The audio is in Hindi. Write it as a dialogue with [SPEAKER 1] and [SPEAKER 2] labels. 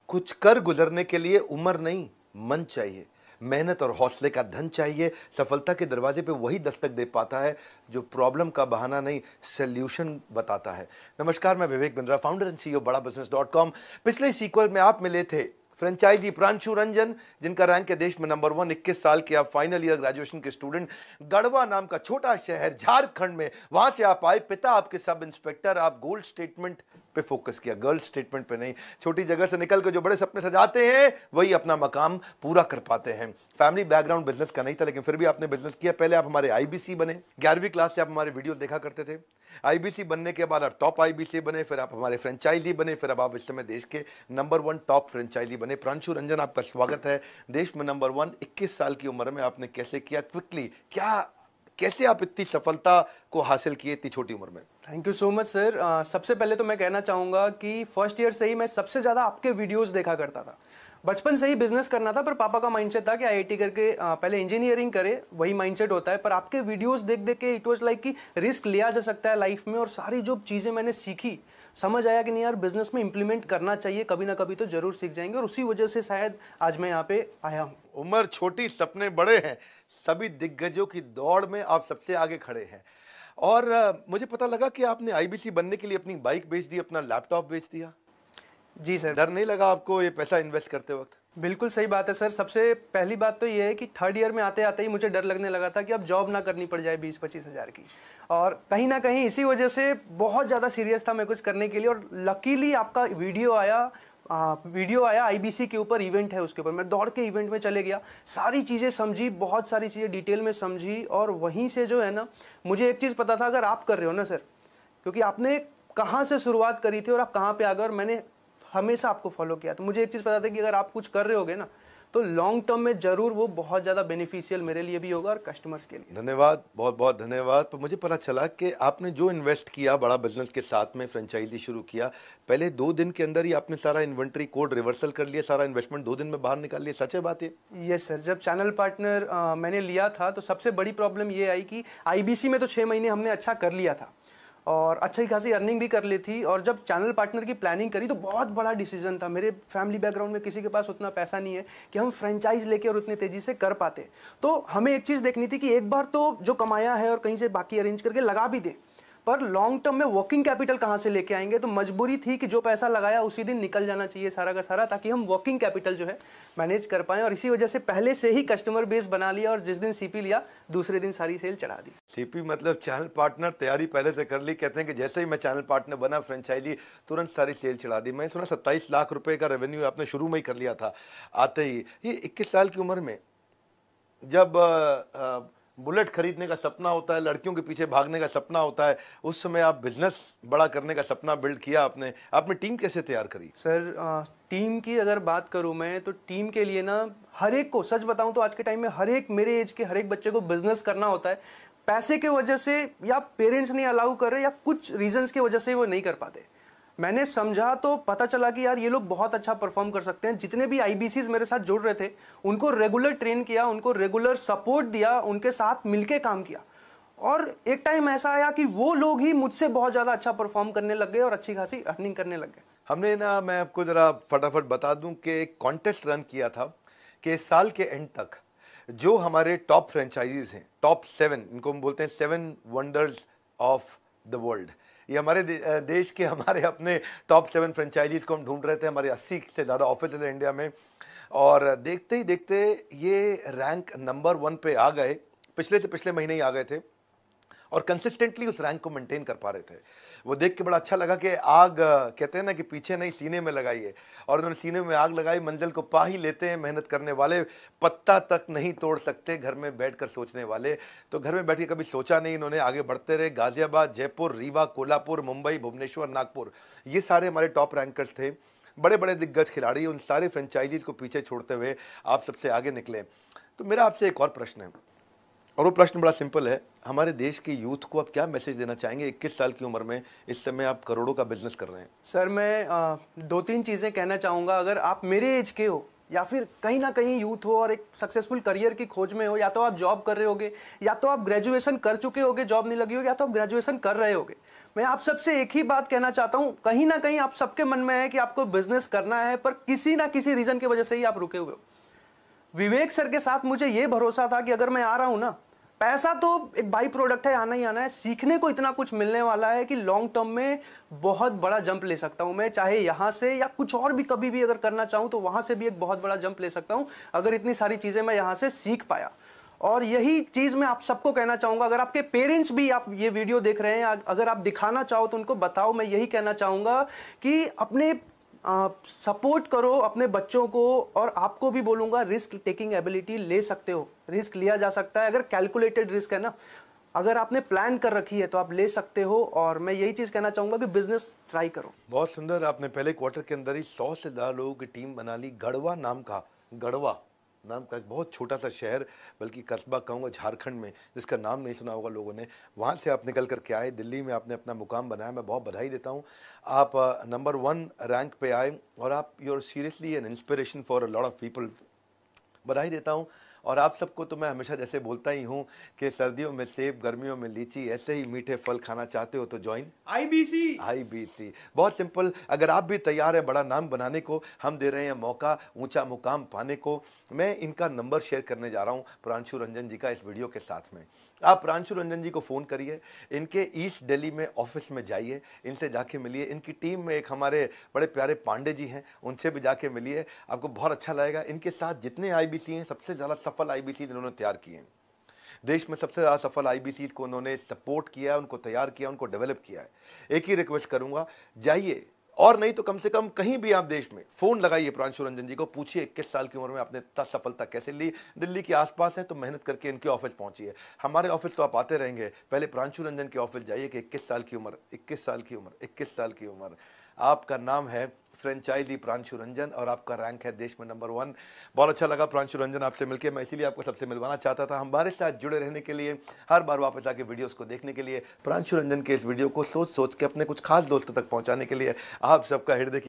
[SPEAKER 1] कुछ कर गुजरने के लिए उम्र नहीं, मन चाहिए। मेहनत और हौसले का धन चाहिए। सफलता के दरवाजे पे वही दस्तक दे पाता है जो प्रॉब्लम का बहाना नहीं, सॉल्यूशन बताता है। नमस्कार, मैं Vivek Bindra, founder and CEO बड़ाबिजनेस.com। पिछले सीक्वल में आप मिले थे फ्रेंचाइजी प्रांशु रंजन, जिनका रैंक है देश में नंबर 1। 21 साल के आप फाइनल ईयर ग्रेजुएशन के स्टूडेंट। गढ़वा नाम का छोटा शहर झारखंड में, वहां से आप आए। पिता आपके सब इंस्पेक्टर। आप गोल्ड स्टेटमेंट पे फोकस किया, गर्ल स्टेटमेंट पे नहीं। छोटी जगह से निकल के जो बड़े सपने सजाते हैं वही अपना मकाम पूरा कर पाते हैं। फैमिली बैकग्राउंड बिजनेस का नहीं था, लेकिन फिर भी आपने बिजनेस किया। पहले आप हमारे आईबीसी बने, 11वीं क्लास से आप हमारे वीडियो देखा करते थे। आईबीसी बनने के बाद आप टॉप आईबीसी बने, फिर आप हमारे फ्रेंचाइजी बने, फिर अब आप इस समय देश के नंबर 1 टॉप फ्रेंचाइजी बने। प्रांशु रंजन, आपका स्वागत है देश में नंबर 1। 21 साल की उम्र में आपने कैसे किया, क्विकली कैसे आप इतनी सफलता को हासिल किए इतनी छोटी उम्र में?
[SPEAKER 2] Thank you so much sir. सबसे पहले तो मैं कहना चाहूँगा कि फर्स्ट ईयर से ही मैं सबसे ज़्यादा आपके वीडियोस देखा करता था। बचपन से ही बिजनेस करना था, पर पापा का माइंडसेट था कि आईआईटी करके पहले इंजीनियरिंग करे, वही माइंडसेट होता है। पर आपके वीडियोस देख देख के इट वाज लाइक कि रिस्क लिया जा सकता है लाइफ में, और सारी जो चीज़ें मैंने सीखी, समझ आया कि नहीं यार, बिजनेस में इंप्लीमेंट करना चाहिए, कभी ना कभी तो जरूर सीख जाएंगे। और उसी वजह से शायद आज मैं यहाँ पे आया हूँ।
[SPEAKER 1] उम्र छोटी, सपने बड़े हैं। सभी दिग्गजों की दौड़ में आप सबसे आगे खड़े हैं। और मुझे पता लगा कि आपने आईबीसी बनने के लिए अपनी बाइक बेच दी, अपना लैपटॉप बेच दिया।
[SPEAKER 2] जी सर।
[SPEAKER 1] डर नहीं लगा आपको ये पैसा इन्वेस्ट करते वक्त?
[SPEAKER 2] बिल्कुल सही बात है सर। सबसे पहली बात तो ये है कि थर्ड ईयर में आते आते ही मुझे डर लगने लगा था कि अब जॉब ना करनी पड़ जाए 20-25 हज़ार की। और कहीं ना कहीं इसी वजह से बहुत ज़्यादा सीरियस था मैं कुछ करने के लिए। और लकीली आपका वीडियो आया आईबीसी के ऊपर, इवेंट है उसके ऊपर। मैं दौड़ के इवेंट में चले गया, सारी चीज़ें समझी, बहुत सारी चीज़ें डिटेल में समझी। और वहीं से जो है ना, मुझे एक चीज़ पता था, अगर आप कर रहे हो ना सर, क्योंकि आपने कहाँ से शुरुआत करी थी और आप कहाँ पे आ गए, और मैंने हमेशा आपको फॉलो किया, तो मुझे एक चीज़ पता था कि अगर आप कुछ कर रहे होगे ना, तो लॉन्ग टर्म में जरूर वो बहुत ज़्यादा बेनिफिशियल मेरे लिए भी होगा और कस्टमर्स के लिए।
[SPEAKER 1] धन्यवाद, बहुत बहुत धन्यवाद। पर मुझे पता चला कि आपने जो इन्वेस्ट किया बड़ा बिजनेस के साथ में, फ्रेंचाइजी शुरू किया, पहले 2 दिन के अंदर ही आपने सारा इन्वेंट्री कोड रिवर्सल कर लिया, सारा इन्वेस्टमेंट 2 दिन में बाहर निकाल लिया। सच है बात ये?
[SPEAKER 2] Yes sir. जब चैनल पार्टनर मैंने लिया था, तो सबसे बड़ी प्रॉब्लम ये आई कि आईबीसी में तो 6 महीने हमने अच्छा कर लिया था और अच्छी खासी अर्निंग भी कर ली थी। और जब चैनल पार्टनर की प्लानिंग करी तो बहुत बड़ा डिसीजन था। मेरे फैमिली बैकग्राउंड में किसी के पास उतना पैसा नहीं है कि हम फ्रेंचाइज लेके और उतनी तेज़ी से कर पाते। तो हमें एक चीज़ देखनी थी कि एक बार तो जो कमाया है और कहीं से बाकी अरेंज करके लगा भी दें, पर लॉन्ग टर्म में वर्किंग कैपिटल कहाँ से लेके आएंगे। तो मजबूरी थी कि जो पैसा लगाया उसी दिन निकल जाना चाहिए सारा का सारा, ताकि हम वर्किंग कैपिटल जो है मैनेज कर पाएं। और इसी वजह से पहले से ही कस्टमर बेस बना लिया, और जिस दिन सीपी लिया दूसरे दिन सारी सेल चढ़ा दी।
[SPEAKER 1] सीपी मतलब चैनल पार्टनर, तैयारी पहले से कर ली। कहते हैं कि जैसे ही मैं चैनल पार्टनर बना, फ्रेंचाइजी तुरंत सारी सेल चढ़ा दी। मैं सुना 27 लाख रुपए का रेवेन्यू आपने शुरू में ही कर लिया था आते ही। ये 21 साल की उम्र में जब बुलेट खरीदने का सपना होता है, लड़कियों के पीछे भागने का सपना होता है, उस समय आप बिजनेस बड़ा करने का सपना बिल्ड किया आपने टीम कैसे तैयार करी?
[SPEAKER 2] सर टीम की अगर बात करूं मैं, तो टीम के लिए ना, हर एक को सच बताऊं तो आज के टाइम में हर एक मेरे एज के हर एक बच्चे को बिजनेस करना होता है। पैसे के वजह से, या पेरेंट्स नहीं अलाउ कर रहे, या कुछ रीजंस की वजह से वो नहीं कर पाते। मैंने समझा तो पता चला कि यार ये लोग बहुत अच्छा परफॉर्म कर सकते हैं। जितने भी आईबीसीज मेरे साथ जुड़ रहे थे, उनको रेगुलर ट्रेन किया, उनको रेगुलर सपोर्ट दिया, उनके साथ मिलके काम किया। और एक टाइम ऐसा आया कि वो लोग ही मुझसे बहुत ज़्यादा अच्छा परफॉर्म करने लग गए और अच्छी खासी अर्निंग करने लग गए।
[SPEAKER 1] हमने ना, मैं आपको ज़रा फटाफट बता दूं कि एक कॉन्टेस्ट रन किया था कि इस साल के एंड तक जो हमारे टॉप फ्रेंचाइजीज हैं, टॉप 7, इनको हम बोलते हैं 7 वंडर्स ऑफ द वर्ल्ड। ये हमारे देश के, हमारे अपने टॉप 7 फ्रेंचाइजीज को हम ढूंढ रहे थे। हमारे 80 से ज़्यादा ऑफिस है इंडिया में, और देखते ही देखते ये रैंक नंबर 1 पे आ गए। पिछले से पिछले महीने ही आ गए थे और कंसिस्टेंटली उस रैंक को मेंटेन कर पा रहे थे। वो देख के बड़ा अच्छा लगा कि आग, कहते हैं ना कि पीछे नहीं सीने में लगाइए, और उन्होंने सीने में आग लगाई। मंजिल को पा ही लेते हैं मेहनत करने वाले, पत्ता तक नहीं तोड़ सकते घर में बैठकर सोचने वाले। तो घर में बैठ के कभी सोचा नहीं, इन्होंने आगे बढ़ते रहे। गाजियाबाद, जयपुर, रीवा, कोल्हापुर, मुंबई, भुवनेश्वर, नागपुर, ये सारे हमारे टॉप रैंकर्स थे। बड़े बड़े दिग्गज खिलाड़ी, उन सारे फ्रेंचाइजीज को पीछे छोड़ते हुए आप सबसे आगे निकले। तो मेरा आपसे एक और प्रश्न है, और वो प्रश्न बड़ा सिंपल है। हमारे देश के यूथ को आप क्या मैसेज देना चाहेंगे? 21 साल की उम्र में इस समय आप करोड़ों का बिजनेस कर रहे हैं।
[SPEAKER 2] सर मैं 2-3 चीज़ें कहना चाहूँगा। अगर आप मेरे एज के हो, या फिर कहीं ना कहीं यूथ हो और एक सक्सेसफुल करियर की खोज में हो, या तो आप जॉब कर रहे होगे, या तो आप ग्रेजुएशन कर चुके होगे, जॉब नहीं लगी होगी, या तो आप ग्रेजुएशन कर रहे होगे, मैं आप सबसे एक ही बात कहना चाहता हूं, कहीं ना कहीं आप सबके मन में है कि आपको बिजनेस करना है, पर किसी ना किसी रीजन की वजह से ही आप रुके हुए हो। विवेक सर के साथ मुझे यह भरोसा था कि अगर मैं आ रहा हूं ना, पैसा तो एक बाई प्रोडक्ट है, आना ही आना है, सीखने को इतना कुछ मिलने वाला है कि लॉन्ग टर्म में बहुत बड़ा जंप ले सकता हूं मैं, चाहे यहां से या कुछ और भी कभी भी अगर करना चाहूं तो वहां से भी एक बहुत बड़ा जंप ले सकता हूं, अगर इतनी सारी चीजें मैं यहां से सीख पाया। और यही चीज मैं आप सबको कहना चाहूंगा, अगर आपके पेरेंट्स भी आप ये वीडियो देख रहे हैं, अगर आप दिखाना चाहो तो उनको बताओ। मैं यही कहना चाहूंगा कि अपने सपोर्ट करो अपने बच्चों को, और आपको भी बोलूंगा रिस्क टेकिंग एबिलिटी ले सकते हो, रिस्क लिया जा सकता है, अगर कैलकुलेटेड रिस्क है ना, अगर आपने प्लान कर रखी है तो आप ले सकते हो। और मैं यही चीज कहना चाहूंगा कि बिजनेस ट्राई करो।
[SPEAKER 1] बहुत सुंदर, आपने पहले क्वार्टर के अंदर ही 100 से ज़्यादा लोगों की टीम बना ली। गढ़वा नाम का एक बहुत छोटा सा शहर, बल्कि कस्बा कहूँगा झारखंड में, जिसका नाम नहीं सुना होगा लोगों ने, वहाँ से आप निकल करके आए, दिल्ली में आपने अपना मुकाम बनाया। मैं बहुत बधाई देता हूँ। आप नंबर 1 रैंक पे आए और आप you are seriously an inspiration for a lot of people. बधाई देता हूँ। और आप सबको तो मैं हमेशा जैसे बोलता ही हूँ कि सर्दियों में सेब, गर्मियों में लीची, ऐसे ही मीठे फल खाना चाहते हो तो ज्वाइन IBC। बहुत सिंपल। अगर आप भी तैयार हैं बड़ा नाम बनाने को, हम दे रहे हैं मौका ऊंचा मुकाम पाने को। मैं इनका नंबर शेयर करने जा रहा हूँ प्रांशु रंजन जी का इस वीडियो के साथ में। आप प्रांशु रंजन जी को फ़ोन करिए, इनके ईस्ट दिल्ली में ऑफिस में जाइए, इनसे जाके मिलिए। इनकी टीम में एक हमारे बड़े प्यारे पांडे जी हैं, उनसे भी जाके मिलिए, आपको बहुत अच्छा लगेगा। इनके साथ जितने IBC हैं, सबसे ज़्यादा सफल IBC इन्होंने तैयार किए हैं। देश में सबसे ज़्यादा सफल IBC को उन्होंने सपोर्ट किया है, उनको तैयार किया, उनको डेवलप किया है। एक ही रिक्वेस्ट करूँगा, जाइए, और नहीं तो कम से कम कहीं भी आप देश में फ़ोन लगाइए प्रांशु रंजन जी को, पूछिए 21 साल की उम्र में आपने इतना सफलता कैसे ली। दिल्ली के आसपास है तो मेहनत करके इनके ऑफिस पहुंचिए। हमारे ऑफिस तो आप आते रहेंगे, पहले प्रांशु रंजन के ऑफिस जाइए कि 21 साल की उम्र, 21 साल की उम्र, 21 साल की उम्र। आपका नाम है फ्रेंचाइजी प्रांशु रंजन और आपका रैंक है देश में नंबर 1। बहुत अच्छा लगा प्रांशु रंजन आपसे मिलकर, मैं इसीलिए आपको सबसे मिलवाना चाहता था। हमारे साथ जुड़े रहने के लिए, हर बार वापस आके वीडियोस को देखने के लिए, प्रांशु रंजन के इस वीडियो को सोच सोच के अपने कुछ खास दोस्तों तक पहुंचाने के लिए आप सबका हृदय